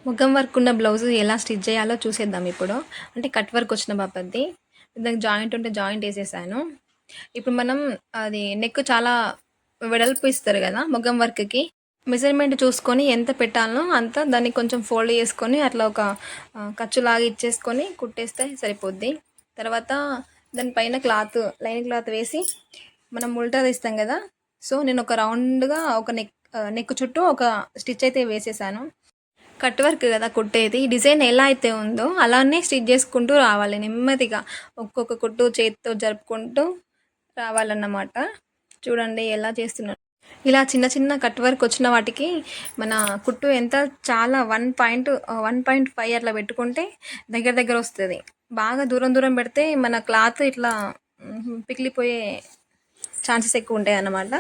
మగ్గం వర్క్ ఉన్న బ్లౌజ్ ఎలా స్టిచ్ చేయాలో చూసేద్దాం ఇప్పుడు. అంటే కట్ వర్క్ వచ్చిన బాపద్ది. దానికి జాయింట్ ఉంటే జాయింట్ ఏసేసాను. ఇప్పుడు మనం అది నెక్ చాలా వెడల్పు ఇస్తారు కదా మగ్గం వర్క్‌కి. మెజర్‌మెంట్ చూసుకొని ఎంత పెట్టాలనో అంత దాన్ని కొంచెం ఫోల్డ్ చేసుకొని అట్లా ఒక ఖర్చులాగా ఇచ్చేసుకొని కుట్టేస్తే సరిపోద్ది. తర్వాత దాని పైన లైనింగ్ క్లాత్ వేసి మనం ఉల్టా తీస్తాం కదా! సో, నేను ఒక రౌండ్‌గా ఒక నెక్ చుట్టూ ఒక స్టిచ్ అయితే వేసేసాను. కట్ వర్క్ కదా కుట్టేది. డిజైన్ ఎలా అయితే ఉందో అలానే స్టిచ్ చేసుకుంటూ రావాలి నెమ్మదిగా. ఒక్కొక్క కుట్టు చేత్తో జరుపుకుంటూ రావాలన్నమాట. చూడండి ఎలా చేస్తున్నానో. ఇలా చిన్న చిన్న కట్ వర్క్ వచ్చిన వాటికి మన కుట్టు ఎంత చాలా 1.5 అట్లా పెట్టుకుంటే దగ్గర దగ్గర వస్తది. బాగా దూరం దూరం పెడితే మన క్లాత్ ఇట్లా పిగిలిపోయే ఛాన్సెస్ ఎక్కువ ఉంటాయన్నమాట.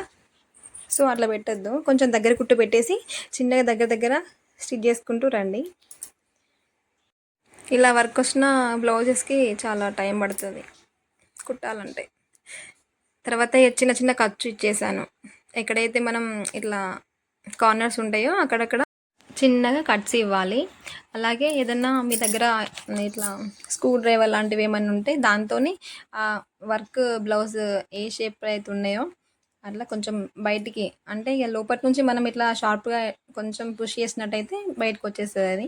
సో, అట్లా పెట్టొద్దు. కొంచెం దగ్గర కుట్టు పెట్టేసి చిన్నగా దగ్గర దగ్గర స్టిచ్ చేసుకుంటూ రండి. ఇలా వర్క్ వచ్చిన బ్లౌజెస్‌కి చాలా టైం పడుతుంది కుట్టాలంటే. తర్వాత చిన్న చిన్న ఖర్చు ఇచ్చేసాను. ఎక్కడైతే మనం ఇట్లా కార్నర్స్ ఉంటాయో అక్కడక్కడ చిన్నగా కట్స్ ఇవ్వాలి. అలాగే ఏదన్నా మీ దగ్గర ఇట్లా స్క్రూ డ్రైవర్ లాంటివి ఏమన్నా ఉంటే దాంతోని వర్క్ బ్లౌజ్ ఏ షేప్ అయితే ఉన్నాయో అట్లా కొంచెం బయటికి అంటే ఇక లోపటి నుంచి మనం ఇట్లా షార్ప్గా కొంచెం పుష్ చేసినట్టయితే బయటకు వచ్చేస్తుంది అది.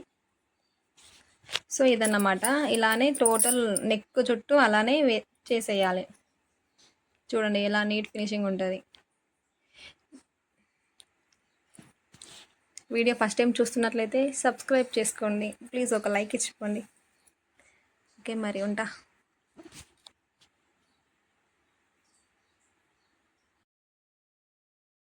సో, ఇదన్నమాట. ఇలానే టోటల్ నెక్ చుట్టూ అలానే చేసేయాలి. చూడండి ఎలా నీట్ ఫినిషింగ్ ఉంటుంది. వీడియో ఫస్ట్ టైం చూస్తున్నట్లయితే సబ్స్క్రైబ్ చేసుకోండి. ప్లీజ్ ఒక లైక్ ఇచ్చిపోండి. ఓకే మరి ఉంటా.